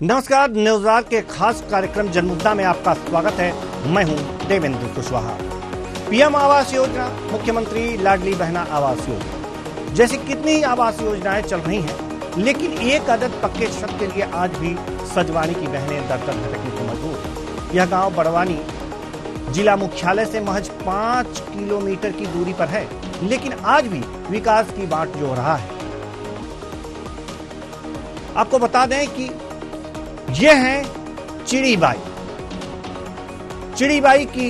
नमस्कार, न्यूज़ के खास कार्यक्रम जनमुद्दा में आपका स्वागत है। मैं हूं देवेंद्र कुशवाहा। पीएम आवास योजना, मुख्यमंत्री लाडली बहना आवास योजना जैसी कितनी ही आवास योजनाएं चल रही हैं, लेकिन एक अदद पक्के छत के लिए आज भी सजवानी की बहनें दर दर भटकने को मजबूर हैं। यह गांव बड़वानी जिला मुख्यालय से महज 5 किलोमीटर की दूरी पर है, लेकिन आज भी विकास की बाट जोह रहा है। आपको बता दें कि ये हैं चिड़ीबाई। चिड़ीबाई की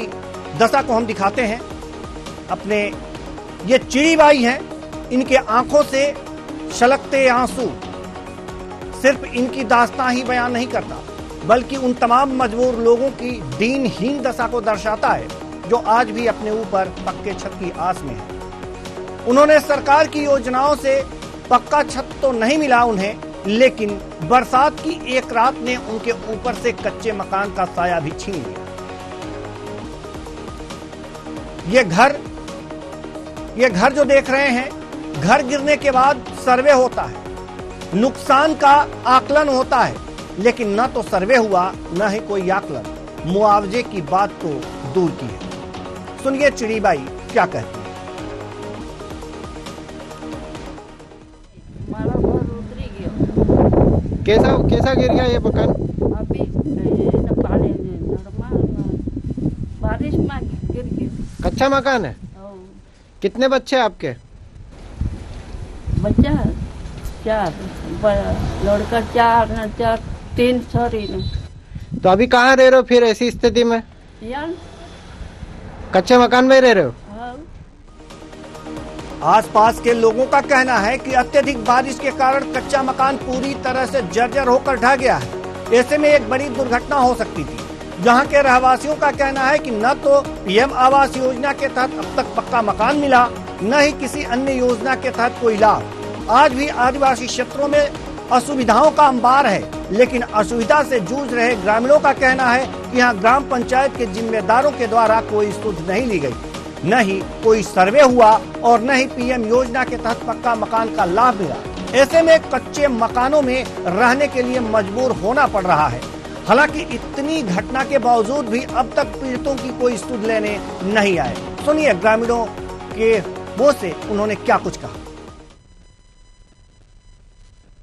दशा को हम दिखाते हैं अपने। ये चिड़ीबाई हैं, इनके आंखों से छलकते आंसू सिर्फ इनकी दास्तां ही बयान नहीं करता, बल्कि उन तमाम मजबूर लोगों की दीनहीन दशा को दर्शाता है जो आज भी अपने ऊपर पक्के छत की आस में है। उन्होंने सरकार की योजनाओं से पक्का छत तो नहीं मिला उन्हें, लेकिन बरसात की एक रात ने उनके ऊपर से कच्चे मकान का साया भी छीन लिया। ये घर जो देख रहे हैं, घर गिरने के बाद सर्वे होता है, नुकसान का आकलन होता है, लेकिन न तो सर्वे हुआ न ही कोई आकलन। मुआवजे की बात तो दूर की है। सुनिए चिड़ीबाई क्या कहती है। कैसा गिर गया ये मकान? अभी बारिश में गिर गया। कच्चा मकान है? कितने बच्चे आपके? बच्चा 4, लड़का 4, 3 सॉरी। तो अभी कहाँ रह रहे हो फिर ऐसी स्थिति में? यार कच्चे मकान में रह रहे हो? आसपास के लोगों का कहना है कि अत्यधिक बारिश के कारण कच्चा मकान पूरी तरह से जर्जर होकर ढह गया है। ऐसे में एक बड़ी दुर्घटना हो सकती थी। यहाँ के रहवासियों का कहना है कि न तो पीएम आवास योजना के तहत अब तक पक्का मकान मिला, न ही किसी अन्य योजना के तहत कोई लाभ। आज भी आदिवासी क्षेत्रों में असुविधाओं का अंबार है, लेकिन असुविधा से जूझ रहे ग्रामीणों का कहना है कि यहाँ ग्राम पंचायत के जिम्मेदारों के द्वारा कोई सुध नहीं ली गई, न ही कोई सर्वे हुआ और न ही पीएम योजना के तहत पक्का मकान का लाभ मिला। ऐसे में कच्चे मकानों में रहने के लिए मजबूर होना पड़ रहा है। हालांकि इतनी घटना के बावजूद भी अब तक पीड़ितों की कोई सुध लेने नहीं आए। सुनिए ग्रामीणों के मुंह से उन्होंने क्या कुछ कहा।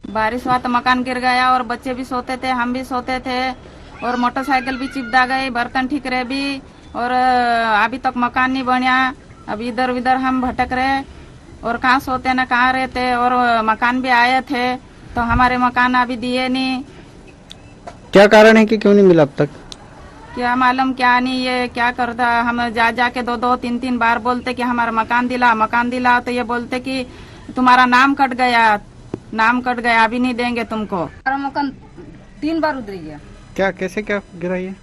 बारिश हुआ तो मकान गिर गया और बच्चे भी सोते थे, हम भी सोते थे, और मोटरसाइकिल भी चिपदा गई, बर्तन ठीक रहे भी, और अभी तक मकान नहीं बना। अब इधर उधर हम भटक रहे और कहाँ सोते न कहाँ रहते, और मकान भी आए थे तो हमारे मकान अभी दिए नहीं। क्या कारण है कि क्यों नहीं मिला अब तक? क्या मालूम क्या नहीं, ये क्या करता। हम जाके 2-2, 3-3 बार बोलते कि हमारा मकान दिला, तो ये बोलते कि तुम्हारा नाम कट गया, अभी नहीं देंगे तुमको। हमारा मकान 3 बार उधर गया। क्या कैसे क्या गिरा ये?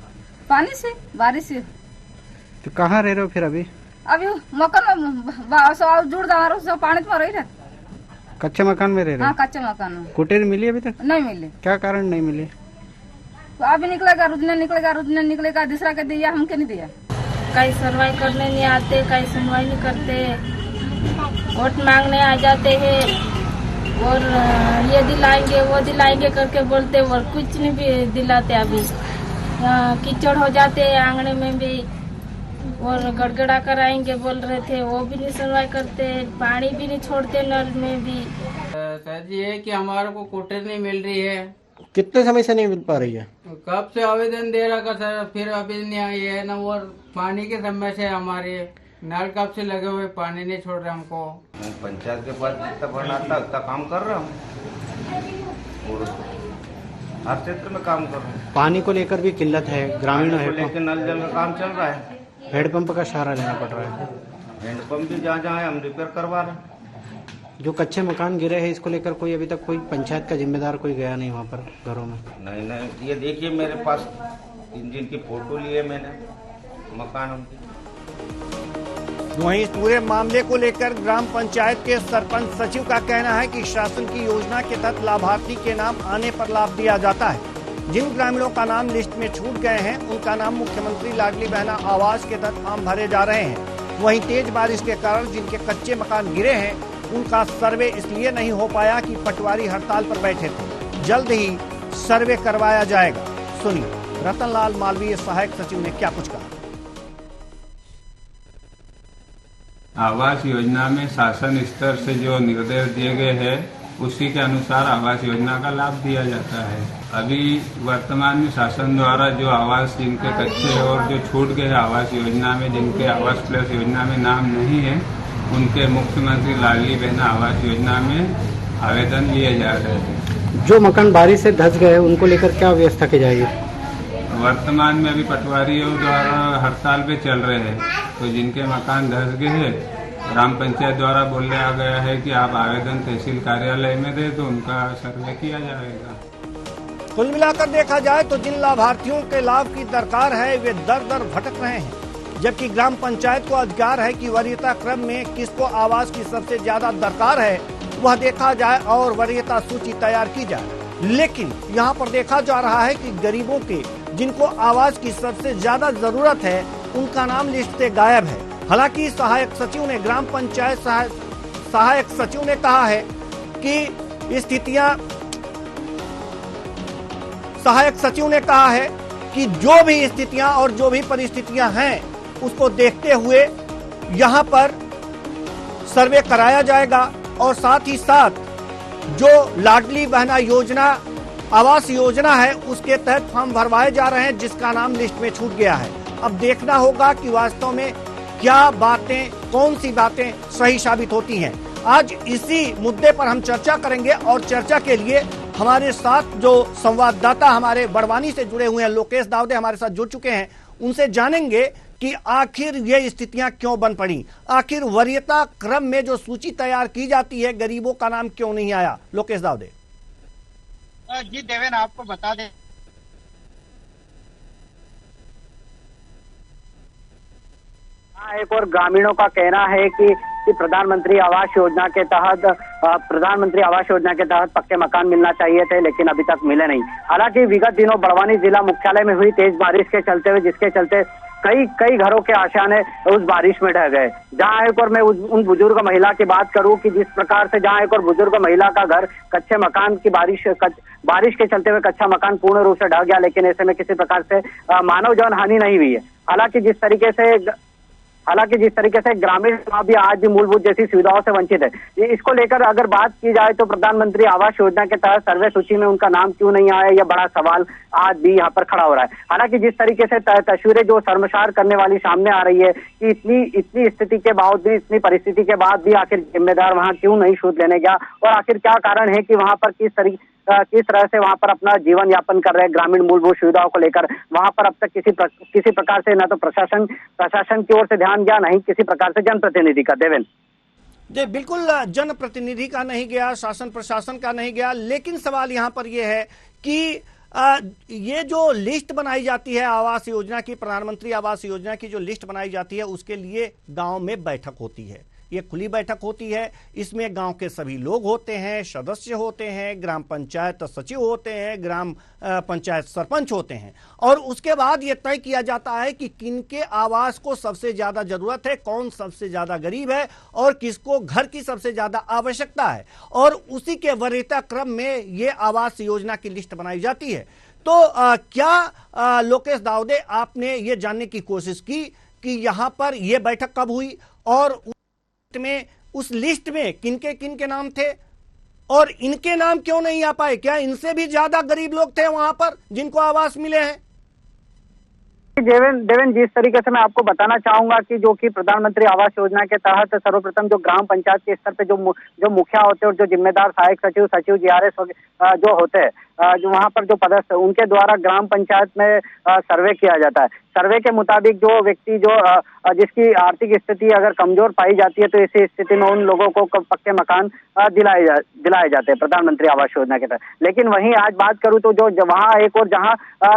पानी से, बारिश से। तो कहाँ रह रहे हो फिर अभी? अभी मकान में जुड़ दो पानी में रही रहते। कच्चे मकान में रह रहे हाँ, हो? कच्चे मकान में। कुटीर मिली अभी तक? नहीं मिले। क्या कारण नहीं मिली? तो अभी रुदने निकलेगा, दूसरा के दिया, हमके नहीं दिया। कहीं सुनवाई करने नहीं आते, कहीं सुनवाई नहीं करते, वोट मांगने आ जाते हैं और ये दिलाएंगे वो दिलाएंगे करके बोलते, और कुछ नहीं भी दिलाते। अभी कीचड़ हो जाते हैं आंगने में भी, और गड़गड़ा कराएंगे बोल रहे थे, वो भी नहीं सुनवाई करते, पानी भी नहीं छोड़ते नल में भी। सर जी है कि हमारे को कोटर नहीं मिल रही है। कितने समय से नहीं मिल पा रही है? कब से आवेदन दे रहा सर, फिर अभी नहीं आई है ना। और पानी की समस्या है, हमारे नल कब से लगे हुए, पानी नहीं छोड़ रहे हमको। पंचायत के पास जितना फंड आता है उतना काम कर रहा हूँ और हर क्षेत्र में काम कर रहा हूँ। पानी को लेकर भी किल्लत है, ग्रामीण को लेकर नल जल का काम चल रहा है। हैंडपंप का सहारा लेना पड़ रहा है। हैंडपंप भी जहाँ जहाँ है हम रिपेयर करवा रहे हैं। जो कच्चे मकान गिरे हैं इसको लेकर कोई अभी तक कोई पंचायत का जिम्मेदार कोई गया नहीं वहाँ पर घरों में? नहीं, ये देखिए मेरे पास जिनकी फोटो ली है मैंने मकान उनकी। वहीं इस पूरे मामले को लेकर ग्राम पंचायत के सरपंच सचिव का कहना है कि शासन की योजना के तहत लाभार्थी के नाम आने पर लाभ दिया जाता है। जिन ग्रामीणों का नाम लिस्ट में छूट गए हैं उनका नाम मुख्यमंत्री लाडली बहना आवास के तहत फॉर्म भरे जा रहे हैं। वहीं तेज बारिश के कारण जिनके कच्चे मकान गिरे हैं उनका सर्वे इसलिए नहीं हो पाया कि पटवारी हड़ताल पर बैठे थे। जल्द ही सर्वे करवाया जाएगा। सुनिए रतनलाल मालवीय सहायक सचिव ने क्या कुछ कहा। आवास योजना में शासन स्तर से जो निर्देश दिए गए हैं उसी के अनुसार आवास योजना का लाभ दिया जाता है। अभी वर्तमान में शासन द्वारा जो आवास जिनके कच्चे और जो छूट गए आवास योजना में, जिनके आवास प्लस योजना में नाम नहीं है, उनके मुख्यमंत्री लाडली बहना आवास योजना में आवेदन लिए जा रहे हैं। जो मकान बारिश से धंस गए उनको लेकर क्या व्यवस्था की जाएगी? वर्तमान में अभी पटवारियों द्वारा हड़ताल पे चल रहे हैं, तो जिनके मकान धंस गए हैं ग्राम पंचायत द्वारा बोला गया है कि आप आवेदन तहसील कार्यालय में दे तो उनका सर्वे किया जाएगा। कुल मिलाकर देखा जाए तो जिन लाभार्थियों के लाभ की दरकार है वे दर दर भटक रहे हैं, जबकि ग्राम पंचायत को अधिकार है कि वरीयता क्रम में किसको आवास की सबसे ज्यादा दरकार है वह देखा जाए और वरीयता सूची तैयार की जाए। लेकिन यहाँ पर देखा जा रहा है कि गरीबों के जिनको आवास की सबसे ज्यादा जरूरत है उनका नाम लिस्ट से गायब है। हालांकि सहायक सचिव ने ग्राम पंचायत सहायक सचिव ने कहा है कि स्थितियां सहायक सचिव ने कहा है कि जो भी स्थितियां और जो भी परिस्थितियां हैं उसको देखते हुए यहां पर सर्वे कराया जाएगा और साथ ही साथ जो लाडली बहना योजना आवास योजना है उसके तहत फॉर्म भरवाए जा रहे हैं जिसका नाम लिस्ट में छूट गया है। अब देखना होगा कि वास्तव में क्या बातें, कौन सी बातें सही साबित होती हैं। आज इसी मुद्दे पर हम चर्चा करेंगे और चर्चा के लिए हमारे साथ जो संवाददाता हमारे बड़वानी से जुड़े हुए हैं लोकेश दावदे हमारे साथ जुड़ चुके हैं, उनसे जानेंगे कि आखिर ये स्थितियां क्यों बन पड़ी, आखिर वरीयता क्रम में जो सूची तैयार की जाती है गरीबों का नाम क्यों नहीं आया। लोकेश दावदे। जी देवेन, आपको बता दें एक और ग्रामीणों का कहना है कि प्रधानमंत्री आवास योजना के तहत पक्के मकान मिलना चाहिए थे, लेकिन अभी तक मिले नहीं। हालांकि विगत दिनों बड़वानी जिला मुख्यालय में हुई तेज बारिश के चलते हुए जिसके चलते कई घरों के आशाने उस बारिश में ढह गए। जहां एक और मैं उन बुजुर्ग महिला की बात करूं कि जिस प्रकार से जहां एक और बुजुर्ग महिला का घर कच्चे मकान की बारिश के चलते हुए कच्चा मकान पूर्ण रूप से ढह गया, लेकिन ऐसे में किसी प्रकार से मानव जीवन हानि नहीं हुई है। हालांकि जिस तरीके से ग्रामीण भी आज भी मूलभूत जैसी सुविधाओं से वंचित है। इसको लेकर अगर बात की जाए तो प्रधानमंत्री आवास योजना के तहत सर्वे सूची में उनका नाम क्यों नहीं आया, यह बड़ा सवाल आज भी यहाँ पर खड़ा हो रहा है। हालांकि जिस तरीके से तस्वीरें जो शर्मसार करने वाली सामने आ रही है कि इतनी स्थिति के बाद भी, इतनी परिस्थिति के बाद भी आखिर जिम्मेदार वहाँ क्यों नहीं सूद लेने गया और आखिर क्या कारण है कि वहाँ पर किस तरह से वहां पर अपना जीवन यापन कर रहे हैं ग्रामीण मूलभूत सुविधाओं को लेकर। वहां पर अब तक किसी प्रकार से न तो प्रशासन की ओर से ध्यान गया, नहीं किसी प्रकार से जनप्रतिनिधि का। देवेन जी बिल्कुल, जनप्रतिनिधि का नहीं गया, शासन प्रशासन का नहीं गया, लेकिन सवाल यहाँ पर यह है कि ये जो लिस्ट बनाई जाती है आवास योजना की, प्रधानमंत्री आवास योजना की जो लिस्ट बनाई जाती है उसके लिए गांव में बैठक होती है। ये खुली बैठक होती है, इसमें गांव के सभी लोग होते हैं, सदस्य होते हैं, ग्राम पंचायत सचिव होते हैं, ग्राम पंचायत सरपंच होते हैं और उसके बाद ये तय किया जाता है कि किनके आवास को सबसे ज्यादा जरूरत है, कौन सबसे ज्यादा गरीब है और किसको घर की सबसे ज्यादा आवश्यकता है और उसी के वरीयता क्रम में ये आवास योजना की लिस्ट बनाई जाती है। तो क्या लोकेश दावदे आपने ये जानने की कोशिश की कि यहाँ पर यह बैठक कब हुई और में उस लिस्ट में किनके नाम थे और इनके नाम क्यों नहीं आ पाए? क्या इनसे भी ज्यादा गरीब लोग थे वहां पर जिनको आवास मिले हैं? देवेन, जिस तरीके से मैं आपको बताना चाहूंगा कि जो कि प्रधानमंत्री आवास योजना के तहत सर्वप्रथम जो ग्राम पंचायत के स्तर पे जो मुखिया होते हैं और जो जिम्मेदार सहायक सचिव जीआरएस जो होते हैं, जो वहां पर जो पदस्थ उनके द्वारा ग्राम पंचायत में सर्वे किया जाता है। सर्वे के मुताबिक जो व्यक्ति जिसकी आर्थिक स्थिति अगर कमजोर पाई जाती है तो ऐसी स्थिति में उन लोगों को पक्के मकान दिलाए जाते हैं प्रधानमंत्री आवास योजना के तहत। लेकिन वहीं आज बात करूं तो जो वहाँ एक और जहाँ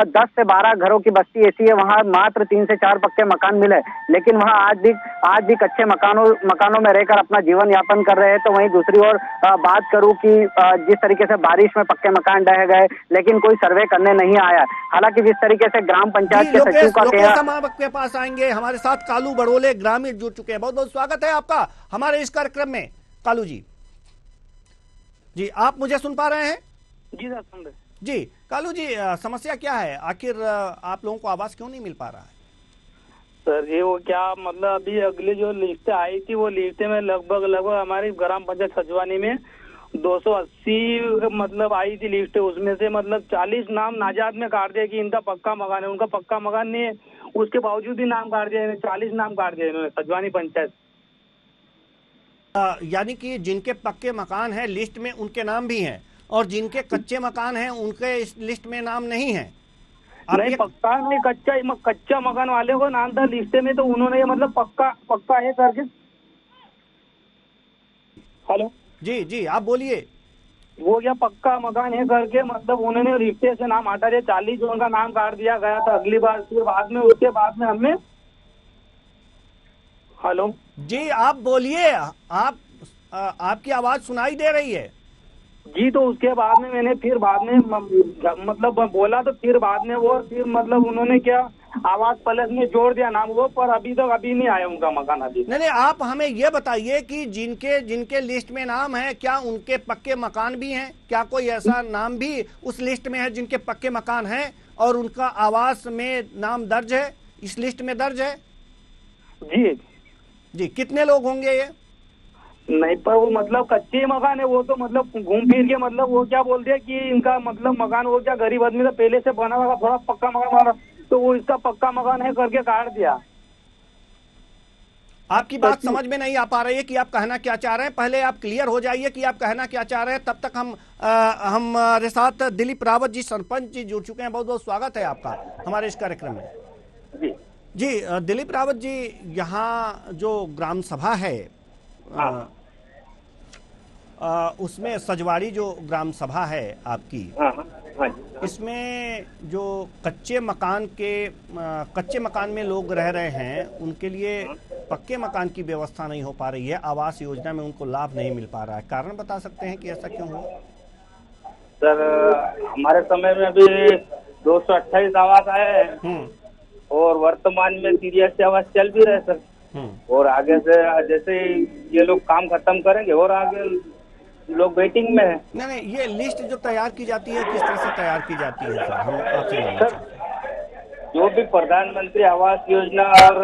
10 से 12 घरों की बस्ती ऐसी है वहाँ मात्र 3 से 4 पक्के मकान मिले, लेकिन वहाँ आज भी कच्चे मकानों में रहकर अपना जीवन यापन कर रहे हैं। तो वहीं दूसरी ओर बात करूं कि जिस तरीके से बारिश में पक्के मकान ढह गए लेकिन कोई सर्वे करने नहीं आया। हालांकि जिस तरीके से ग्राम पंचायत के सचिव का आपके पास आएंगे, हमारे साथ कालू बड़ोले ग्रामीण जुड़ चुके हैं। बहुत बहुत स्वागत है आपका हमारे इस कार्यक्रम में। कालू जी, आप मुझे सुन पा रहे हैं? जी सर, सुन रहे। जी कालू जी, समस्या क्या है? आखिर आप लोगों को आवास क्यों नहीं मिल पा रहा है? सर ये वो क्या मतलब अभी अगली जो लिस्ट आई थी वो लिस्ट में लगभग हमारी ग्राम पंचायत सचवानी में 280 मतलब आई थी लिस्ट। उसमें से मतलब 40 नाम नाजात में काट दिया कि इनका पक्का मकान है, उनका पक्का मकान नहीं है, उसके बावजूद ही नाम काट दिया। 40 नाम काट दिया इन्होंने सचवानी पंचायत। यानी कि जिनके पक्के मकान हैं लिस्ट में उनके नाम भी हैं और जिनके कच्चे मकान हैं उनके इस लिस्ट में नाम नहीं है। नहीं पक्का नहीं, कच्चा मकान वाले को नाम था लिस्ट में, तो उन्होंने ये मतलब पक्का है करके। हेलो जी जी आप बोलिए। वो क्या पक्का मकान है करके मतलब उन्होंने रिश्ते से नाम हटा दिया। 40 जून का नाम काट दिया गया था अगली बार, फिर बाद में उसके बाद में हमने। हेलो जी आप बोलिए, आपकी आवाज सुनाई दे रही है जी। तो उसके बाद में मैंने फिर बाद में मतलब बोला, तो फिर बाद में वो फिर मतलब उन्होंने क्या आवाज प्लस में जोड़ दिया नाम वो, पर अभी तक अभी नहीं आया उनका मकान अभी। नहीं, आप हमें ये बताइए कि जिनके लिस्ट में नाम है क्या उनके पक्के मकान भी हैं? क्या कोई ऐसा नाम भी उस लिस्ट में है जिनके पक्के मकान हैं और उनका आवास में नाम दर्ज है, इस लिस्ट में दर्ज है? जी जी कितने लोग होंगे ये? नहीं पर वो मतलब कच्चे मकान है, वो तो मतलब घूम फिर के मतलब वो क्या बोलते हैं कि इनका मतलब मकान वो क्या गरीब आदमी का पहले से बना हुआ थोड़ा पक्का मकान वाला, तो वो इसका पक्का मकान है करके काट दिया। आपकी बात समझ में नहीं आ पा रही है कि आप कहना क्या चाह रहे हैं। पहले आप क्लियर हो जाइए कि आप कहना क्या चाह रहे हैं, तब तक हमारे साथ दिलीप रावत जी सरपंच जी जुड़ चुके हैं। बहुत बहुत स्वागत है आपका हमारे इस कार्यक्रम में। जी दिलीप रावत जी, यहाँ जो ग्राम सभा है उसमें सजवाड़ी जो ग्राम सभा है आपकी, इसमें जो कच्चे मकान में लोग रह रहे हैं उनके लिए पक्के मकान की व्यवस्था नहीं हो पा रही है, आवास योजना में उनको लाभ नहीं मिल पा रहा है। कारण बता सकते हैं कि ऐसा क्यों हुआ? सर हमारे समय में अभी 228 आवास आए हैं और वर्तमान में 83 आवास चल भी रहे सर। और आगे से जैसे ये लोग काम खत्म करेंगे और आगे लोग वेटिंग में है। नहीं, ये लिस्ट जो तैयार की जाती है किस तरह से तैयार की जाती है सर? हम आपसे जानना चाहते हैं। जो भी प्रधानमंत्री आवास योजना और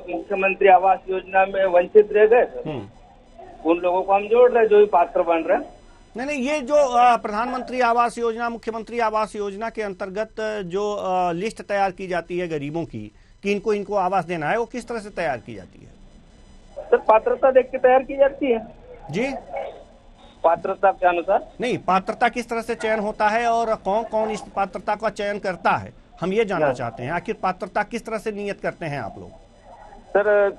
मुख्यमंत्री आवास योजना में वंचित रह गए उन लोगों को हम जोड़ रहे हैं जो भी पात्र बन रहे हैं। नहीं, ये जो प्रधानमंत्री आवास योजना मुख्यमंत्री आवास योजना के अंतर्गत जो लिस्ट तैयार की जाती है गरीबों की कि इनको आवास देना है, वो किस तरह से तैयार की जाती है? सर पात्रता देख के तैयार की जाती है। जी पात्रता के अनुसार। नहीं, पात्रता किस तरह से चयन होता है और कौन कौन इस पात्रता का चयन करता है, हम ये जानना चाहते हैं। आखिर पात्रता किस तरह से नियत करते हैं आप लोग? सर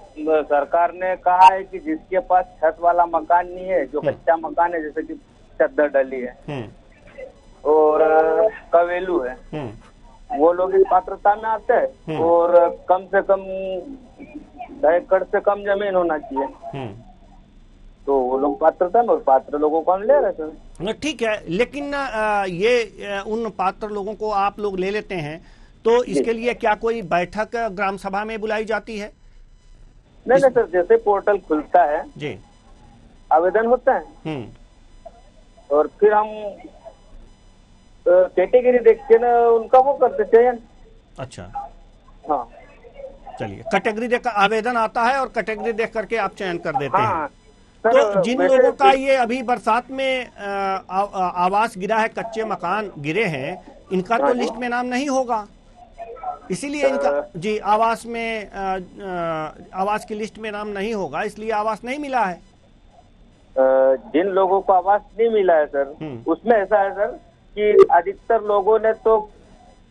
सरकार ने कहा है कि जिसके पास छत वाला मकान नहीं है, जो कच्चा मकान है जैसे कि चद्दर डली है और कवेलू है, वो लोग इस पात्रता में आते हैं और कम से कम 2 एकड़ से कम जमीन होना चाहिए, तो वो लोग पात्रता में, पात्र लोगों को हम ले रहे थे। ठीक है, लेकिन ये उन पात्र लोगों को आप लोग ले लेते हैं तो इसके लिए क्या कोई बैठक ग्राम सभा में बुलाई जाती है? नहीं सर, जैसे पोर्टल खुलता है जी आवेदन होता है और फिर हम कैटेगरी देख के ना उनका वो करते चयन। अच्छा हाँ चलिए, कैटेगरी देख आवेदन आता है और कैटेगरी देख करके आप चयन कर देते हैं। तो जिन लोगों का ये अभी बरसात में आवास गिरा है, कच्चे मकान गिरे हैं, इनका तो लिस्ट में नाम नहीं होगा, इसीलिए इनका जी आवास में आवास की लिस्ट में नाम नहीं होगा, इसलिए आवास नहीं मिला है। जिन लोगों को आवास नहीं मिला है सर, उसमें ऐसा है सर कि अधिकतर लोगों ने तो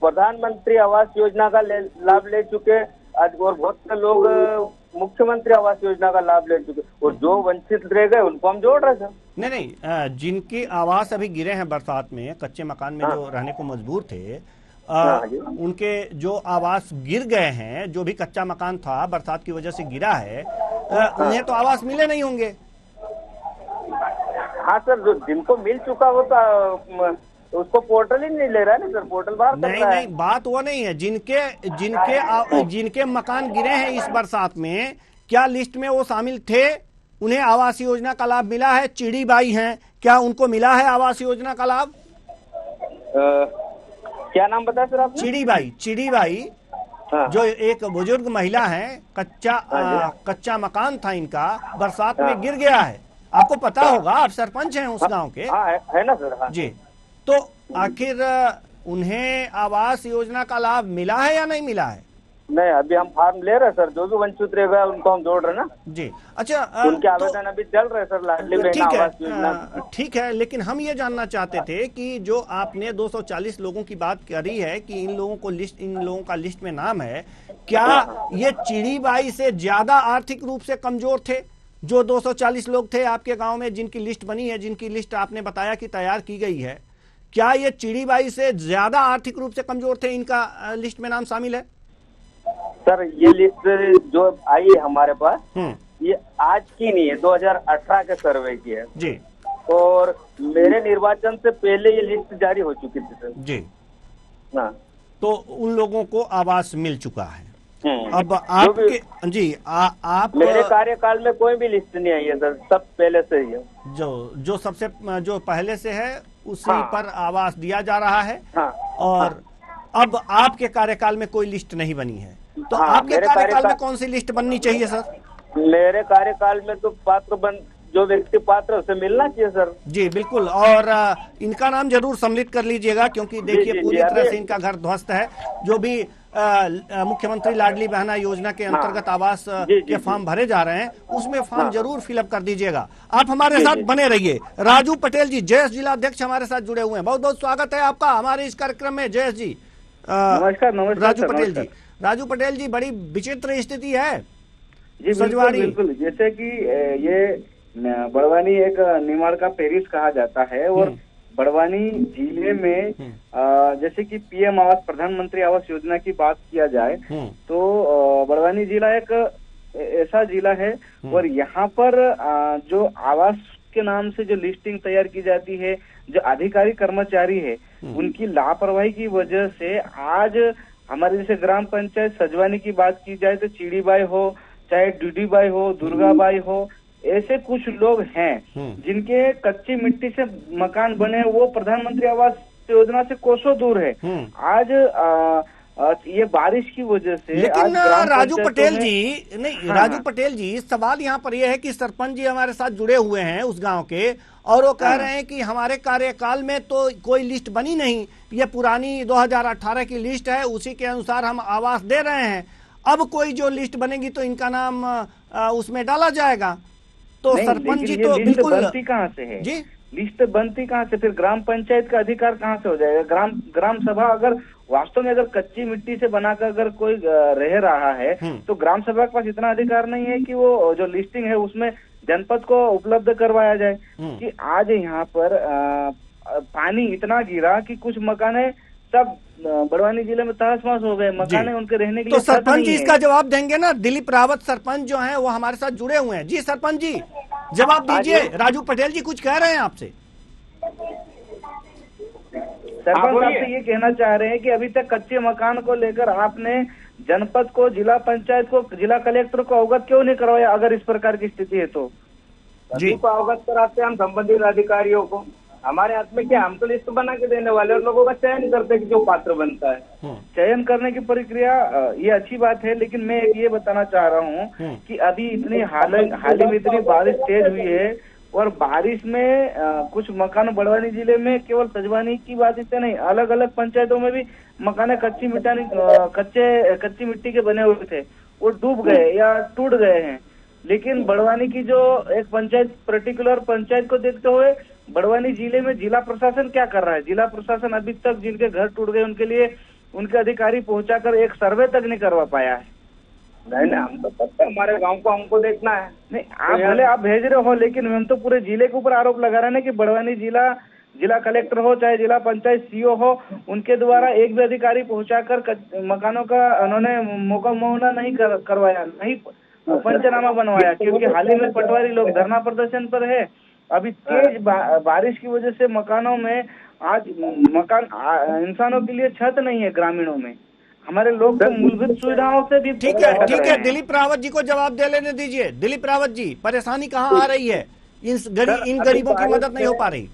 प्रधानमंत्री आवास योजना का लाभ ले चुके और बहुत से लोग मुख्यमंत्री आवास योजना का लाभ ले चुके और जो वंचित रह गए उनको हम जोड़ रहे थे। नहीं, जिनके आवास अभी गिरे हैं बरसात में, कच्चे मकान में जो रहने को मजबूर थे, उनके जो आवास गिर गए हैं, जो भी कच्चा मकान था बरसात की वजह से गिरा है, उन्हें तो आवास मिले नहीं होंगे। हाँ सर, जो जिनको मिल चुका वो तो उसको पोर्टल ही नहीं ले रहा है ना सर, पोर्टल बाहर नहीं, बात वो नहीं है। जिनके मकान गिरे हैं इस बरसात में, क्या लिस्ट में वो शामिल थे? उन्हें आवास योजना का लाभ मिला है? चिड़ी बाई हैं, क्या उनको मिला है आवास योजना का लाभ? क्या नाम बताया सर आपने? चिड़ी बाई हाँ। जो एक बुजुर्ग महिला है, कच्चा मकान था इनका, बरसात में गिर गया है। आपको पता होगा, आप सरपंच हैं उस गांव के। है ना सर? हाँ। जी, तो आखिर उन्हें आवास योजना का लाभ मिला है या नहीं मिला है? नहीं, अभी हम फॉर्म ले रहे हैं सर, जो भी वंचित रह गए उनको हम जोड़ रहे हैं ना जी। अच्छा, उनके आवेदन अभी चल रहे सर, लाडली बहन आवास योजना। ठीक है, लेकिन हम ये जानना चाहते थे कि जो आपने 240 लोगों की बात करी है कि इन लोगों का लिस्ट में नाम है, क्या ये चिड़ी बाई से ज्यादा आर्थिक रूप से कमजोर थे जो 240 लोग थे आपके गांव में जिनकी लिस्ट बनी है, जिनकी लिस्ट आपने बताया कि तैयार की गई है? क्या ये चिड़ी बाई से ज्यादा आर्थिक रूप से कमजोर थे, इनका लिस्ट में नाम शामिल है? सर ये लिस्ट जो आई है हमारे पास, ये आज की नहीं है, 2018 के सर्वे की है जी। और मेरे निर्वाचन से पहले ये लिस्ट जारी हो चुकी थी सर जी। हाँ, तो उन लोगों को आवास मिल चुका है। अब आपके जी आप मेरे कार्यकाल में कोई भी लिस्ट नहीं आई है सर, सब पहले से ही है। जो पहले से है उसी पर आवास दिया जा रहा है। और अब आपके कार्यकाल में कोई लिस्ट नहीं बनी है, तो आपके कार्यकाल में कौन सी लिस्ट बननी चाहिए सर? मेरे कार्यकाल में तो जो व्यक्ति पात्र उसे मिलना चाहिए सर। जी बिल्कुल, और इनका नाम जरूर सम्मिलित कर लीजिएगा, क्योंकि देखिए पूरी तरह से इनका घर ध्वस्त है। जो भी मुख्यमंत्री लाडली बहना योजना के अंतर्गत आवास के फॉर्म भरे जा रहे हैं, उसमें फॉर्म जरूर फिलअप कर दीजिएगा। आप हमारे साथ बने रहिए। राजू पटेल जी, जयस जिला अध्यक्ष हमारे साथ जुड़े हुए हैं। बहुत बहुत स्वागत है आपका हमारे इस कार्यक्रम में जयस जी। नमस्कार। राजू पटेल जी, राजू पटेल जी, बड़ी विचित्र स्थिति है जी। बिल्कुल, जैसे कि ये बड़वानी एक निमाड़ का पेरिस कहा जाता है और बड़वानी जिले में जैसे कि पीएम आवास, प्रधानमंत्री आवास योजना की बात किया जाए तो बड़वानी जिला एक ऐसा जिला है और यहाँ पर जो आवास के नाम से जो लिस्टिंग तैयार की जाती है, जो अधिकारी कर्मचारी है, उनकी लापरवाही की वजह से आज हमारे जैसे ग्राम पंचायत सजवानी की बात की जाए तो चिड़ी बाई हो, चाहे डूडी बाई हो, दुर्गा बाई हो, ऐसे कुछ लोग हैं जिनके कच्ची मिट्टी से मकान बने, वो प्रधानमंत्री आवास योजना से कोसों दूर है। आज ये बारिश की वजह से, लेकिन राजू पटेल जी, नहीं राजू पटेल जी, सवाल यहाँ पर यह है कि सरपंच जी हमारे साथ जुड़े हुए हैं उस गांव के, और वो कह रहे हैं कि हमारे कार्यकाल में तो कोई लिस्ट बनी नहीं, ये पुरानी 2018 की लिस्ट है, उसी के अनुसार हम आवास दे रहे हैं। अब कोई जो लिस्ट बनेगी तो इनका नाम उसमें डाला जाएगा। तो सरपंच जी तो बिल्कुल बनती कहाँ से है जी, लिस्ट बनती कहाँ से? फिर ग्राम पंचायत का अधिकार कहाँ से हो जाएगा? ग्राम सभा अगर वास्तव में अगर कच्ची मिट्टी से बनाकर अगर कोई रह रहा है तो ग्राम सभा के पास इतना अधिकार नहीं है कि वो जो लिस्टिंग है उसमें जनपद को उपलब्ध करवाया जाए। कि आज यहाँ पर पानी इतना गिरा कि कुछ मकान सब बड़वानी जिले में तहस-महस हो गए, मकान उनके रहने के लिए। तो सरपंच जी इसका जवाब देंगे ना? दिलीप रावत सरपंच जो हैं वो हमारे साथ जुड़े हुए हैं। जी सरपंच जी, जवाब दीजिए। राजू पटेल जी कुछ कह रहे हैं आपसे। सरपंच साहब से ये कहना चाह रहे हैं कि अभी तक कच्चे मकान को लेकर आपने जनपद को, जिला पंचायत को, जिला कलेक्टर को अवगत क्यों नहीं करवाया? अगर इस प्रकार की स्थिति है तो जी को अवगत कराते हैं हम संबंधित अधिकारियों को। हमारे हाथ में क्या, हम तो लिस्ट बना के देने वाले और लोगों का चयन करते कि जो पात्र बनता है। चयन करने की प्रक्रिया ये अच्छी बात है, लेकिन मैं ये बताना चाह रहा हूँ कि अभी इतनी हाल ही में इतनी बारिश तेज हुई है और बारिश में कुछ मकान बड़वानी जिले में, केवल सजवानी की बात इससे नहीं, अलग अलग पंचायतों में भी मकान कच्ची मिट्टी के बने हुए थे, वो डूब गए या टूट गए हैं। लेकिन बड़वानी की जो एक पंचायत, पर्टिकुलर पंचायत को देखते हुए बड़वानी जिले में जिला प्रशासन क्या कर रहा है? जिला प्रशासन अभी तक जिनके घर टूट गए उनके लिए उनके अधिकारी पहुंचाकर एक सर्वे तक नहीं करवा पाया है। नहीं, हम तो पता हमारे गांव को हमको देखना है। नहीं, आप भले आप भेज रहे हो, लेकिन हम तो पूरे जिले के ऊपर आरोप लगा रहे हैं कि बड़वानी जिला कलेक्टर हो, चाहे जिला पंचायत सीओ हो, उनके द्वारा एक भी अधिकारी पहुंचाकर मकानों का उन्होंने मुआवजा नहीं करवाया, नहीं पंचनामा बनवाया। क्योंकि हाल ही में पटवारी लोग धरना प्रदर्शन पर है। अभी तेज बारिश की वजह से मकानों में आज इंसानों के लिए छत नहीं है। ग्रामीणों में हमारे लोग तो मूलभूत सुविधाओं से भी ठीक है। दिलीप रावत जी को जवाब दे लेने दीजिए। दिलीप रावत जी, परेशानी कहाँ आ रही है? इन गरीबों की मदद नहीं हो पा रही?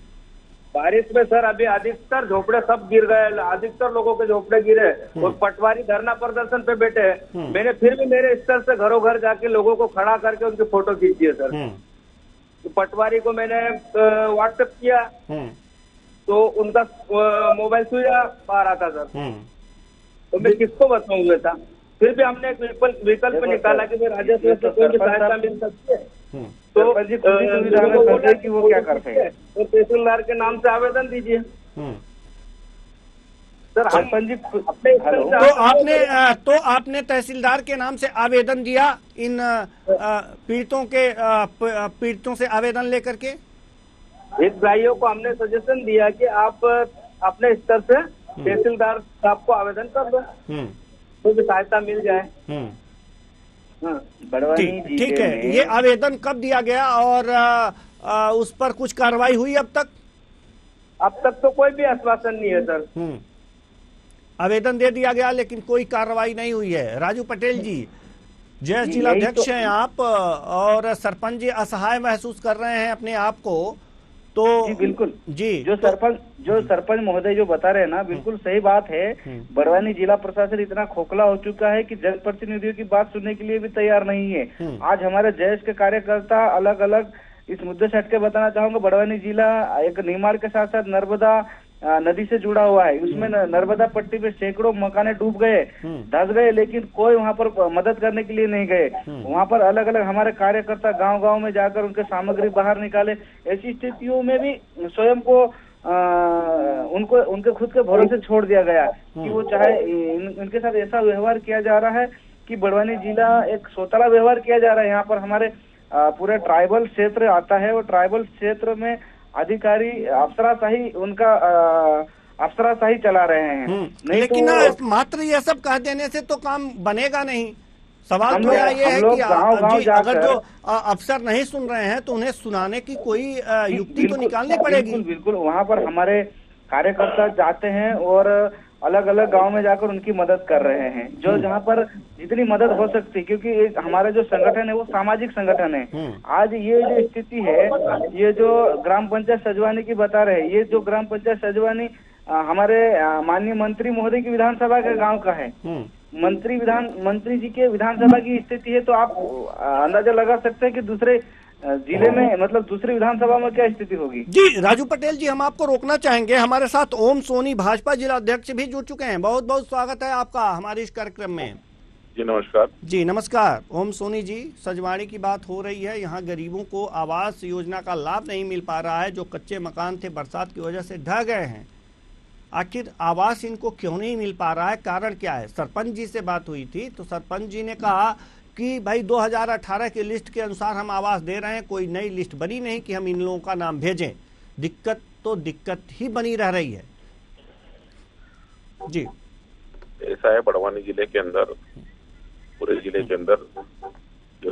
बारिश में सर अभी अधिकतर झोपड़े सब गिर गए, अधिकतर लोगों के झोपड़े गिरे और पटवारी धरना प्रदर्शन पे बैठे हैं। मैंने फिर भी मेरे स्तर से घरों घर जाके लोगों को खड़ा करके उनकी फोटो खींची है सर। तो पटवारी को मैंने व्हाट्सएप किया तो उनका मोबाइल स्विच आ रहा था सर। तो मैं किसको बताऊंगा था। फिर भी हमने एक विकल्प निकाला कि राजस्व से कोई सहायता मिल सकती है तो कि वो क्या करते हैं तो तहसीलदार के नाम से आवेदन दीजिए सर। सरपंच जी तो आपने तहसीलदार के नाम से आवेदन दिया इन पीड़ितों से आवेदन लेकर के। हितग्राहियों को हमने सजेशन दिया कि आप अपने स्तर से तहसीलदार साहब को आवेदन कर दो तो भी सहायता मिल जाए। ठीक है, ये आवेदन कब दिया गया और उस पर कुछ कार्रवाई हुई अब तक? अब तक तो कोई भी आश्वासन नहीं है सर। आवेदन दे दिया गया लेकिन कोई कार्रवाई नहीं हुई है। राजू पटेल जी, जय जिलाध्यक्ष हैं आप और सरपंच जी असहाय महसूस कर रहे हैं अपने आप को, तो जी बिल्कुल जी जो सरपंच महोदय जो बता रहे हैं ना, बिल्कुल सही बात है। बड़वानी जिला प्रशासन इतना खोखला हो चुका है कि जनप्रतिनिधियों की बात सुनने के लिए भी तैयार नहीं है। आज हमारे जयेश के कार्यकर्ता अलग अलग इस मुद्दे से हटके बताना चाहूंगा, बड़वानी जिला एक निमाड़ के साथ साथ नर्मदा नदी से जुड़ा हुआ है। उसमें नर्मदा पट्टी पे सैकड़ों मकाने डूब गए, धंस गए, लेकिन कोई वहाँ पर मदद करने के लिए नहीं गए। वहाँ पर अलग अलग हमारे कार्यकर्ता गांव-गांव में जाकर उनके सामग्री बाहर निकाले। ऐसी स्थितियों में भी स्वयं को उनको उनके खुद के भरोसे छोड़ दिया गया कि वो चाहे इनके साथ ऐसा व्यवहार किया जा रहा है कि बड़वानी जिला एक सोतला व्यवहार किया जा रहा है। यहाँ पर हमारे पूरे ट्राइबल क्षेत्र आता है और ट्राइबल क्षेत्र में अधिकारी अफसराशाही उनका अफसराशाही चला रहे हैं। नहीं लेकिन तो मात्र ये सब कह देने से तो काम बनेगा नहीं। सवाल तो ये है कि अगर जो अफसर नहीं सुन रहे हैं तो उन्हें सुनाने की कोई युक्ति तो निकालनी पड़ेगी। बिल्कुल वहाँ पर हमारे कार्यकर्ता जाते हैं और अलग अलग गांव में जाकर उनकी मदद कर रहे हैं, जो जहाँ पर जितनी मदद हो सकती, क्योंकि हमारा जो संगठन है वो सामाजिक संगठन है। आज ये जो स्थिति है, ये जो ग्राम पंचायत सजवानी की बता रहे हैं, ये जो ग्राम पंचायत सजवानी हमारे माननीय मंत्री महोदय की विधानसभा के गांव का है। मंत्री जी के विधानसभा की स्थिति है तो आप अंदाजा लगा सकते हैं कि दूसरे जिले में मतलब दूसरी विधानसभा में क्या स्थिति होगी। जी राजू पटेल जी, हम आपको रोकना चाहेंगे। हमारे साथ ओम सोनी भाजपा जिला अध्यक्ष भी जुड़ चुके हैं। बहुत बहुत स्वागत है आपका हमारे इस कार्यक्रम में। जी नमस्कार। जी नमस्कार ओम सोनी जी, सजवाड़ी की बात हो रही है। यहाँ गरीबों को आवास योजना का लाभ नहीं मिल पा रहा है। जो कच्चे मकान थे बरसात की वजह से ढह गए हैं, आखिर आवास इनको क्यों नहीं मिल पा रहा है, कारण क्या है? सरपंच जी से बात हुई थी तो सरपंच जी ने कहा कि भाई 2018 की लिस्ट के अनुसार हम आवास दे रहे हैं, कोई नई लिस्ट बनी नहीं कि हम इन लोगों का नाम भेजें। दिक्कत ही बनी रह रही है। जी ऐसा है, बड़वानी जिले के अंदर, पूरे जिले के अंदर जो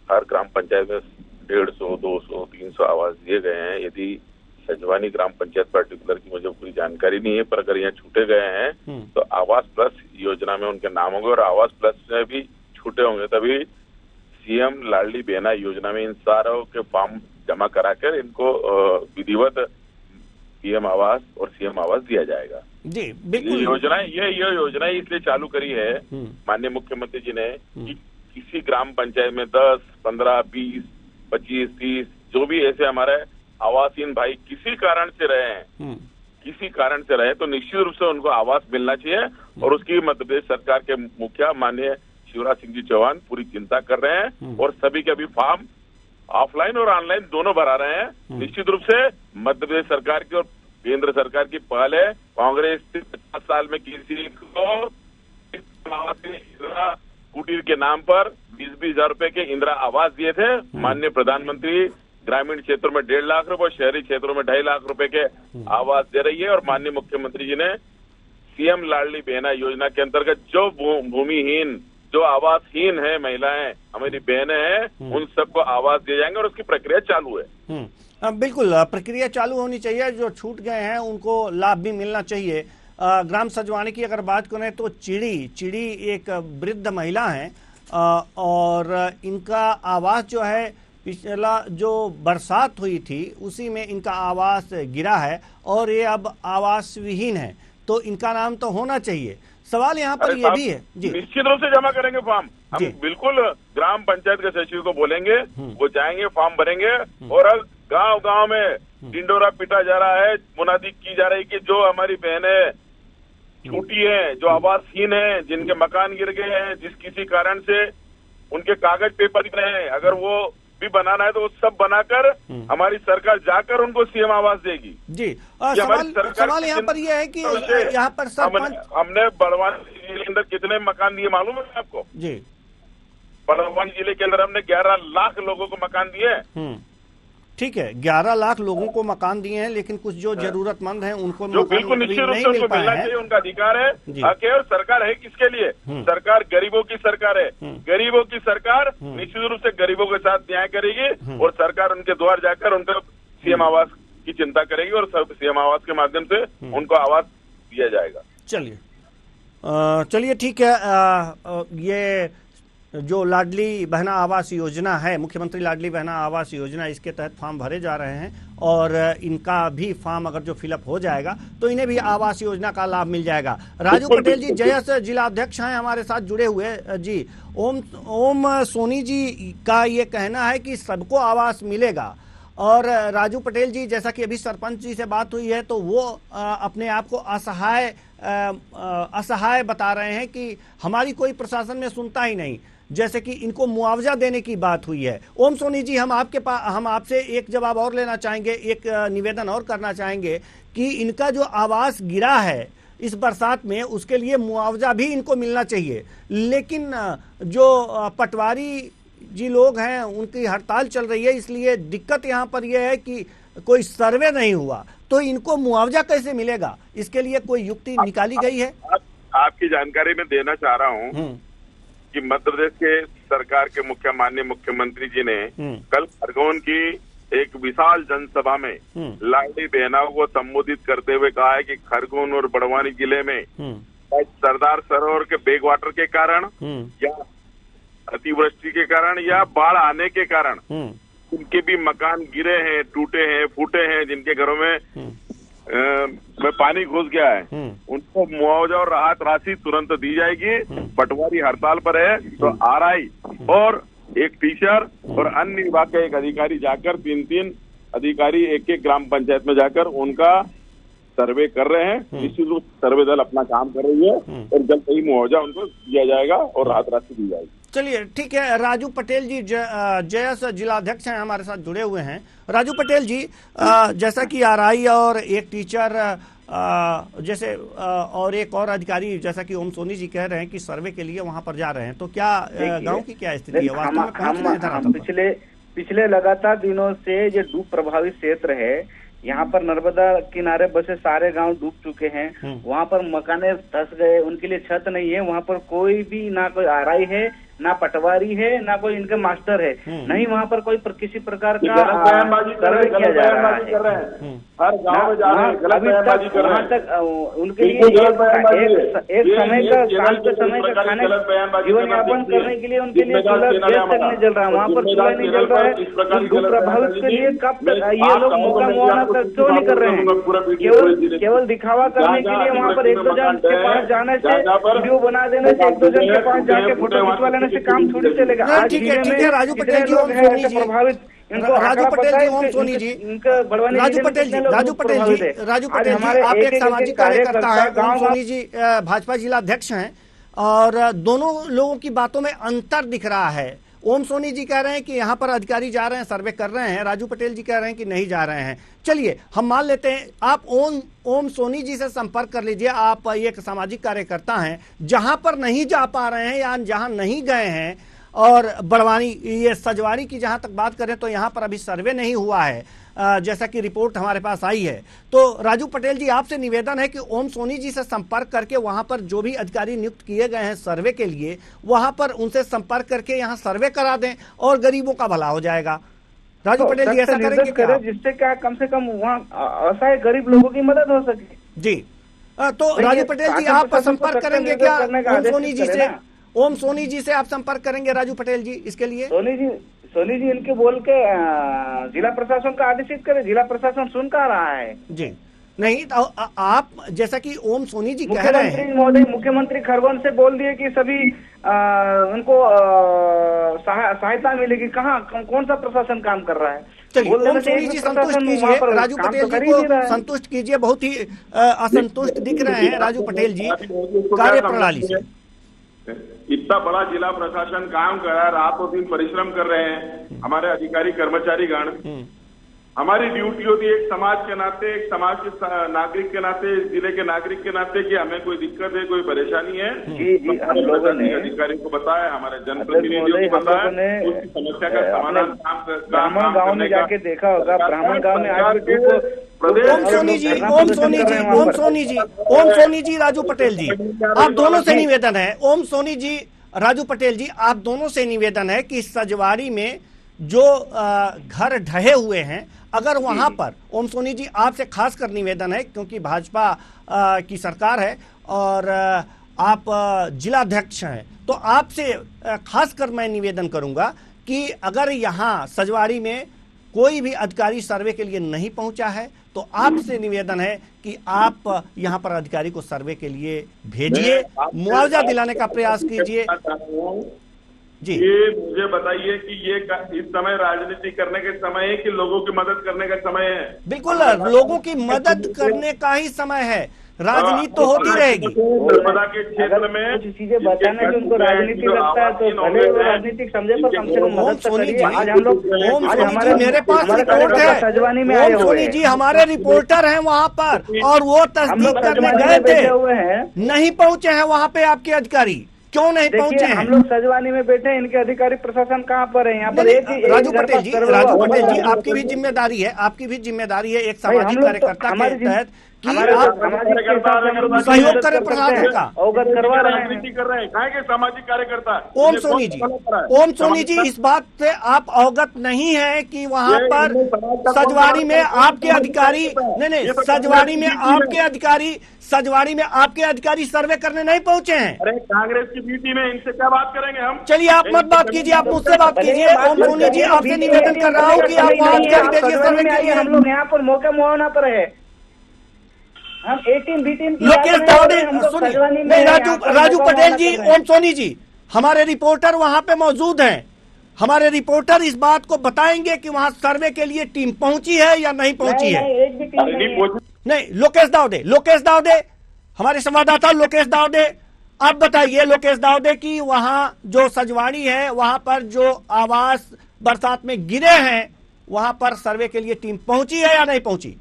हर ग्राम पंचायत में 150, 200, 300 आवास दिए गए हैं। यदि सजवानी ग्राम पंचायत पर्टिकुलर की मुझे पूरी जानकारी नहीं है, पर अगर यहाँ छूटे गए हैं तो आवास प्लस योजना में उनके नाम होंगे और आवास प्लस में भी छूटे होंगे, तभी सीएम लाडली बहना योजना में इन सारों के फॉर्म जमा कराकर इनको विधिवत पीएम आवास और सीएम आवास दिया जाएगा। जी बिल्कुल। ये योजना इसलिए चालू करी है माननीय मुख्यमंत्री जी ने कि किसी ग्राम पंचायत में 10, 15, 20, 25, 30 जो भी ऐसे हमारे आवासहीन भाई किसी कारण से रहे तो निश्चित रूप से उनको आवास मिलना चाहिए। और उसकी मध्य प्रदेश सरकार के मुखिया माननीय शिवराज सिंह जी चौहान पूरी चिंता कर रहे हैं और सभी के अभी फॉर्म ऑफलाइन और ऑनलाइन दोनों भरा रहे हैं। निश्चित रूप से मध्य प्रदेश सरकार की और केंद्र सरकार की पहल है। कांग्रेस 50 साल में किसी को कुटीर के नाम पर 20-20 हजार रुपए के इंदिरा आवास दिए थे। माननीय प्रधानमंत्री ग्रामीण क्षेत्रों में 1.5 लाख रुपए और शहरी क्षेत्रों में 2.5 लाख रुपए के आवास दे रही है। और माननीय मुख्यमंत्री जी ने सीएम लाडली बहना योजना के अंतर्गत जो भूमिहीन, जो आवासहीन है महिलाएं, हमारी बहनें हैं, उन सबको आवास दिए जाएंगे और उसकी प्रक्रिया चालू है। बिल्कुल प्रक्रिया चालू होनी चाहिए। जो छूट गए हैं उनको लाभ भी मिलना चाहिए। ग्राम सजवानी की अगर बात करें तो चिड़ी एक वृद्ध महिला है और इनका आवास जो है पिछला जो बरसात हुई थी उसी में इनका आवास गिरा है और ये अब आवास विहीन है, तो इनका नाम तो होना चाहिए। सवाल यहाँ पर ये भी है जी, निश्चित रूप से जमा करेंगे फॉर्म। हम बिल्कुल ग्राम पंचायत के सचिव को बोलेंगे, वो जाएंगे, फॉर्म भरेंगे। और अब गांव में डिंडोरा पीटा जा रहा है, मुनादी की जा रही कि जो हमारी बहनें छूटी है, जो आवासहीन है, जिनके मकान गिर गए हैं, जिस किसी कारण से उनके कागज पेपर गिरे हैं, अगर वो भी बनाना है तो वो सब बनाकर हमारी सरकार जाकर उनको सीएम आवास देगी। जी सवाल यहाँ पर ये है कि यहाँ पर हमने बड़वानी जिले के अंदर कितने मकान दिए मालूम है आपको? जी, बड़वानी जिले के अंदर हमने 11 लाख लोगों को मकान दिए। ठीक है, 11 लाख लोगों को मकान दिए हैं, लेकिन कुछ जो जरूरतमंद हैं उनको जो बिल्कुल निश्चित रूप से उनको मिलना चाहिए, उनका अधिकार है। और सरकार है किसके लिए? सरकार गरीबों की सरकार है। गरीबों की सरकार निश्चित रूप से गरीबों के साथ न्याय करेगी और सरकार उनके द्वार जाकर उनको सीएम आवास की चिंता करेगी और सीएम आवास के माध्यम से उनको आवास दिया जाएगा। चलिए ठीक है। ये जो लाडली बहना आवास योजना है, मुख्यमंत्री लाडली बहना आवास योजना, इसके तहत फॉर्म भरे जा रहे हैं और इनका भी फॉर्म अगर जो फिलअप हो जाएगा तो इन्हें भी आवास योजना का लाभ मिल जाएगा। राजू पटेल जी जयस जिला अध्यक्ष हैं हमारे साथ जुड़े हुए जी। ओम सोनी जी का ये कहना है कि सबको आवास मिलेगा और राजू पटेल जी, जैसा कि अभी सरपंच जी से बात हुई है, तो वो अपने आप को असहाय बता रहे हैं कि हमारी कोई प्रशासन में सुनता ही नहीं, जैसे कि इनको मुआवजा देने की बात हुई है। ओम सोनी जी, हम आपसे एक जवाब और लेना चाहेंगे, एक निवेदन और करना चाहेंगे कि इनका जो आवास गिरा है इस बरसात में, उसके लिए मुआवजा भी इनको मिलना चाहिए, लेकिन जो पटवारी जी लोग हैं उनकी हड़ताल चल रही है, इसलिए दिक्कत यहाँ पर यह है कि कोई सर्वे नहीं हुआ, तो इनको मुआवजा कैसे मिलेगा? इसके लिए कोई युक्ति निकाली गई है? आपकी जानकारी में देना चाह रहा हूँ कि मध्य प्रदेश के सरकार के माननीय मुख्यमंत्री जी ने कल खरगोन की एक विशाल जनसभा में लाडली बहनाओं को संबोधित करते हुए कहा है कि खरगोन और बड़वानी जिले में सरदार सरोवर के बैक वाटर के कारण या अतिवृष्टि के कारण या बाढ़ आने के कारण उनके भी मकान गिरे हैं, टूटे हैं, फूटे हैं, जिनके घरों में पानी घुस गया है, उनको मुआवजा और राहत राशि तुरंत दी जाएगी। पटवारी हड़ताल पर है तो आरआई और एक टीचर और अन्य विभाग के एक अधिकारी जाकर 3 अधिकारी एक ग्राम पंचायत में जाकर उनका सर्वे कर रहे हैं। निश्चित रूप से सर्वे दल अपना काम कर रही है और जल्द ही मुआवजा उनको दिया जाएगा और राहत राशि दी जाएगी। चलिए ठीक है। राजू पटेल जी जयस जिलाध्यक्ष हैं, हमारे साथ जुड़े हुए हैं। राजू पटेल जी, जैसा कि आरआई और एक टीचर जैसे और एक और अधिकारी जैसा कि ओम सोनी जी कह रहे हैं कि सर्वे के लिए वहां पर जा रहे हैं, तो क्या गांव की क्या स्थिति है? वास्तव में पिछले लगातार दिनों से जो डूब प्रभावित क्षेत्र है, यहाँ पर नर्मदा किनारे बसे सारे गांव डूब चुके हैं। वहाँ पर मकाने धस गए, उनके लिए छत नहीं है। वहाँ पर कोई भी ना कोई आरआई है, ना पटवारी है, ना कोई इनके मास्टर है, नहीं वहाँ पर कोई किसी प्रकार का सर्वे किया जा रहा है। हर गांव में जा रहे हैं, अभी तक वहाँ तक उनके लिए एक समय का शाम के समय का खाने जीवन यापन करने के लिए उनके लिए चूल्हा गैस तक नहीं जल रहा है, वहाँ पर चूल्हा नहीं जल रहा है। डूब प्रभावित के लिए कब तक ये लोग मौका मुआवजा क्यों नहीं कर रहे हैं? केवल दिखावा करने के लिए वहाँ पर 1-2 जन के पास जाने से, वीडियो बना देने से, 1-2 जन के पास जाके फोटो खिंचवा लेने से काम थोड़ी चलेगा। ठीक है राजू पटेल जी, ओम सोनी जी, राजू पटेल जी, ओम सोनी जी, राजू पटेल जी, आप एक सामाजिक कार्यकर्ता है, ओम सोनी जी भाजपा जिला अध्यक्ष हैं और दोनों लोगों की बातों में अंतर दिख रहा है। ओम सोनी जी कह रहे हैं कि यहाँ पर अधिकारी जा रहे हैं, सर्वे कर रहे हैं, राजू पटेल जी कह रहे हैं कि नहीं जा रहे हैं। चलिए हम मान लेते हैं, आप ओम सोनी जी से संपर्क कर लीजिए। आप एक सामाजिक कार्यकर्ता हैं, जहां पर नहीं जा पा रहे हैं या जहां नहीं गए हैं, और बड़वानी ये सजवारी की जहां तक बात करें तो यहाँ पर अभी सर्वे नहीं हुआ है, जैसा कि रिपोर्ट हमारे पास आई है। तो राजू पटेल जी, आपसे निवेदन है कि ओम सोनी जी से संपर्क करके वहां पर जो भी अधिकारी नियुक्त किए गए हैं सर्वे के लिए, वहां पर उनसे संपर्क करके यहाँ सर्वे करा दें और गरीबों का भला हो जाएगा। राजू पटेल जी ऐसा करेंगे क्या? जिससे क्या कम से कम वहाँ असहाय गरीब लोगों की मदद हो सके। जी, तो राजू पटेल जी आप संपर्क करेंगे क्या ओम सोनी जी से? ओम सोनी जी से आप संपर्क करेंगे राजू पटेल जी इसके लिए? सोनी जी इनके बोल के जिला प्रशासन का आदेशित करे, जिला प्रशासन सुन कहाँ रहा है जी। नहीं तो आप जैसा कि ओम सोनी जी कह रहे हैं, महोदय मुख्यमंत्री खरगोन से बोल दिए कि सभी उनको सहायता मिलेगी, कहाँ कौन सा प्रशासन काम कर रहा है? चलिए ओम सोनी जी संतुष्ट कीजिए, राजू पटेल जी को संतुष्ट कीजिए। बहुत ही असंतुष्ट दिख रहे हैं राजू पटेल जी कार्य प्रणाली से। इतना बड़ा जिला प्रशासन काम कर रहा है, रात और दिन परिश्रम कर रहे हैं हमारे अधिकारी कर्मचारी गण। हमारी ड्यूटी होती है एक समाज के नाते, एक समाज के नागरिक के नाते, जिले के नागरिक के नाते कि हमें कोई दिक्कत है, कोई परेशानी है, जी हम लोगों ने अधिकारी को बताया, हमारे जनप्रतिनिधियों को बताया, उसकी समस्या का समाधान ब्राह्मण गाँव में जाके देखा होगा। ब्राह्मण गाँव में आज ओम सोनी जी, ओम सोनी जी, ओम सोनी जी, ओम सोनी जी, राजू पटेल जी, आप दोनों से निवेदन है। ओम सोनी जी, राजू पटेल जी, आप दोनों से निवेदन है कि सजवाड़ी में जो घर ढहे हुए हैं, अगर वहां पर ओम सोनी जी आपसे खासकर निवेदन है, क्योंकि भाजपा की सरकार है और आप जिलाध्यक्ष हैं, तो आपसे खासकर मैं निवेदन करूंगा कि अगर यहाँ सजवाड़ी में कोई भी अधिकारी सर्वे के लिए नहीं पहुंचा है तो आपसे निवेदन है कि आप यहाँ पर अधिकारी को सर्वे के लिए भेजिए, मुआवजा दिलाने का प्रयास कीजिए। जी ये मुझे बताइए कि ये इस समय राजनीति करने के समय है कि लोगों की मदद करने का समय है? बिल्कुल, लोगों की मदद करने का ही समय है, राजनीति तो होती रहेगी। नर्मदा के क्षेत्र में कुछ चीजें बताना जो उनको राजनीति लगता है तो भले वो राजनीतिक समझे, पर कम से कम मदद तो करिए। आज हम लोग हमारे मेरे पास रिपोर्ट है, सजवानी में ओम सोनी जी हमारे रिपोर्टर हैं वहाँ पर, और वो तस्दीक करने गए थे, नहीं पहुंचे हैं वहाँ पे आपके अधिकारी। क्यों नहीं पहुंचे हैं? हम लोग सजवानी में बैठे हैं, इनके अधिकारी प्रशासन कहाँ पर है? यहाँ पर राजू पटेल जी, राजू पटेल जी, आपकी भी जिम्मेदारी है, आपकी भी जिम्मेदारी है एक सामाजिक कार्यकर्ता के तहत कि आप सहयोग करें प्रशासन का। अवगत करवा रहे हैं, राजनीति कर रहे हैं, कहाँ के सामाजिक कार्यकर्ता? ओम सोनी जी, ओम सोनी जी, इस बात से आप अवगत नहीं है कि वहाँ पर सजवाड़ी में आपके अधिकारी नहीं, सजवाड़ी में आपके अधिकारी सर्वे करने नहीं पहुंचे हैं। अरे कांग्रेस की बीटी में इनसे क्या बात करेंगे हम? चलिए आप मत बात कीजिए, आप मुझसे बात कीजिए। ओम सोनी जी, आपसे निवेदन कर रहा हूँ कि आप वहाँ अधिकारी भेजिए सर्वे के लिए। हम लोग यहाँ पर मौका मुआवना पर है, हम 18 लोकेश दावडे सुनिए, राजू पटेल जी, ओम सोनी जी, हमारे रिपोर्टर वहां पे मौजूद हैं, हमारे रिपोर्टर इस बात को बताएंगे कि वहां सर्वे के लिए टीम पहुंची है या नहीं पहुंची है। नहीं, लोकेश दावडे हमारे संवाददाता लोकेश दावडे, आप बताइए लोकेश दावडे की वहां जो सजवाड़ी है वहां पर जो आवास बरसात में गिरे हैं वहां पर सर्वे के लिए टीम पहुंची है या नहीं पहुंची?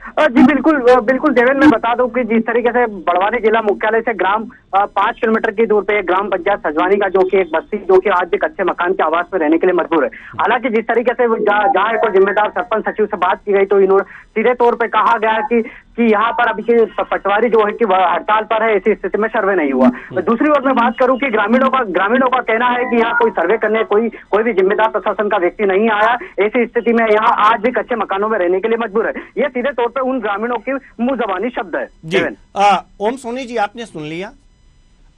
जी बिल्कुल बिल्कुल देवेंद्र, मैं बता दूं कि जिस तरीके से बड़वानी जिला मुख्यालय से ग्राम 5 किलोमीटर की दूर पे ग्राम पंचायत सजवानी का जो कि एक बस्ती जो कि आज भी कच्चे मकान के आवास में रहने के लिए मजबूर है। हालांकि जिस तरीके से जहाँ एक जिम्मेदार सरपंच सचिव से बात की गई तो इन्होंने सीधे तौर पे कहा गया कि यहाँ पर अभी पटवारी जो है कि हड़ताल पर है, ऐसी स्थिति में सर्वे नहीं हुआ। दूसरी ओर मैं बात करूं कि ग्रामीणों का कहना है कि यहाँ कोई सर्वे करने कोई भी जिम्मेदार प्रशासन का व्यक्ति नहीं आया। ऐसी स्थिति में यहाँ आज भी कच्चे मकानों में रहने के लिए मजबूर है। ये सीधे तौर पर उन ग्रामीणों की मुंह जबानी शब्द है। जी ओम सोनी जी, आपने सुन लिया।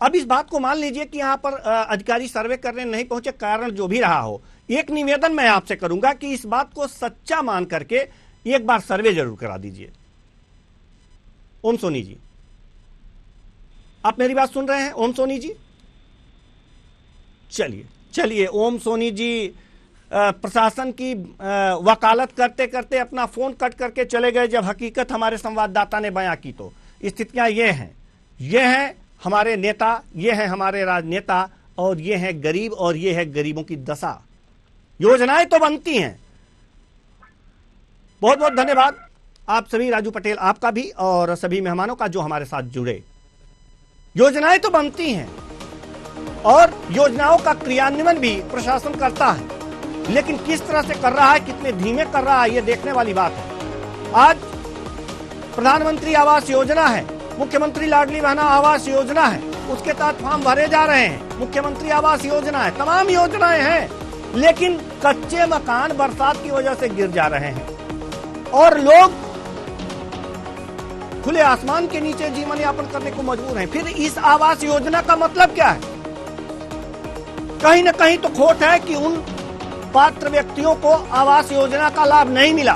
अब इस बात को मान लीजिए कि यहाँ पर अधिकारी सर्वे करने नहीं पहुंचे, कारण जो भी रहा हो, एक निवेदन मैं आपसे करूंगा कि इस बात को सच्चा मान करके एक बार सर्वे जरूर करा दीजिए। ओम सोनी जी, आप मेरी बात सुन रहे हैं? ओम सोनी जी, चलिए ओम सोनी जी प्रशासन की वकालत करते करते अपना फोन कट करके चले गए। जब हकीकत हमारे संवाददाता ने बयां की तो स्थितियां ये हैं हमारे नेता, ये हैं हमारे राजनेता, और ये हैं गरीब, और ये है गरीबों की दशा। योजनाएं तो बनती हैं। बहुत बहुत धन्यवाद आप सभी, राजू पटेल आपका भी और सभी मेहमानों का जो हमारे साथ जुड़े। योजनाएं तो बनती हैं और योजनाओं का क्रियान्वयन भी प्रशासन करता है, लेकिन किस तरह से कर रहा है, कितने धीमे कर रहा है, यह देखने वाली बात है। आज प्रधानमंत्री आवास योजना है, मुख्यमंत्री लाडली बहना आवास योजना है, उसके तहत फॉर्म भरे जा रहे हैं। मुख्यमंत्री आवास योजना है, तमाम योजनाएं हैं, लेकिन कच्चे मकान बरसात की वजह से गिर जा रहे हैं और लोग खुले आसमान के नीचे जीवन यापन करने को मजबूर हैं। फिर इस आवास योजना का मतलब क्या है? कहीं ना कहीं तो खोट है कि उन पात्र व्यक्तियों को आवास योजना का लाभ नहीं मिला,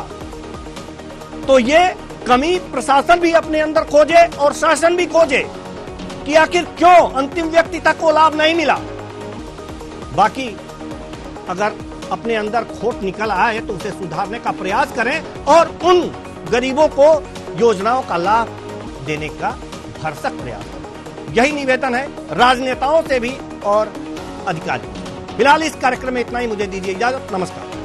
तो ये कमी प्रशासन भी अपने अंदर खोजे और शासन भी खोजे कि आखिर क्यों अंतिम व्यक्ति तक को लाभ नहीं मिला। बाकी अगर अपने अंदर खोट निकल आए तो उसे सुधारने का प्रयास करें और उन गरीबों को योजनाओं का लाभ देने का भरसक प्रयास करें। यही निवेदन है राजनेताओं से भी और अधिकारियों से। फिलहाल इस कार्यक्रम में इतना ही, मुझे दीजिए इजाजत, नमस्कार।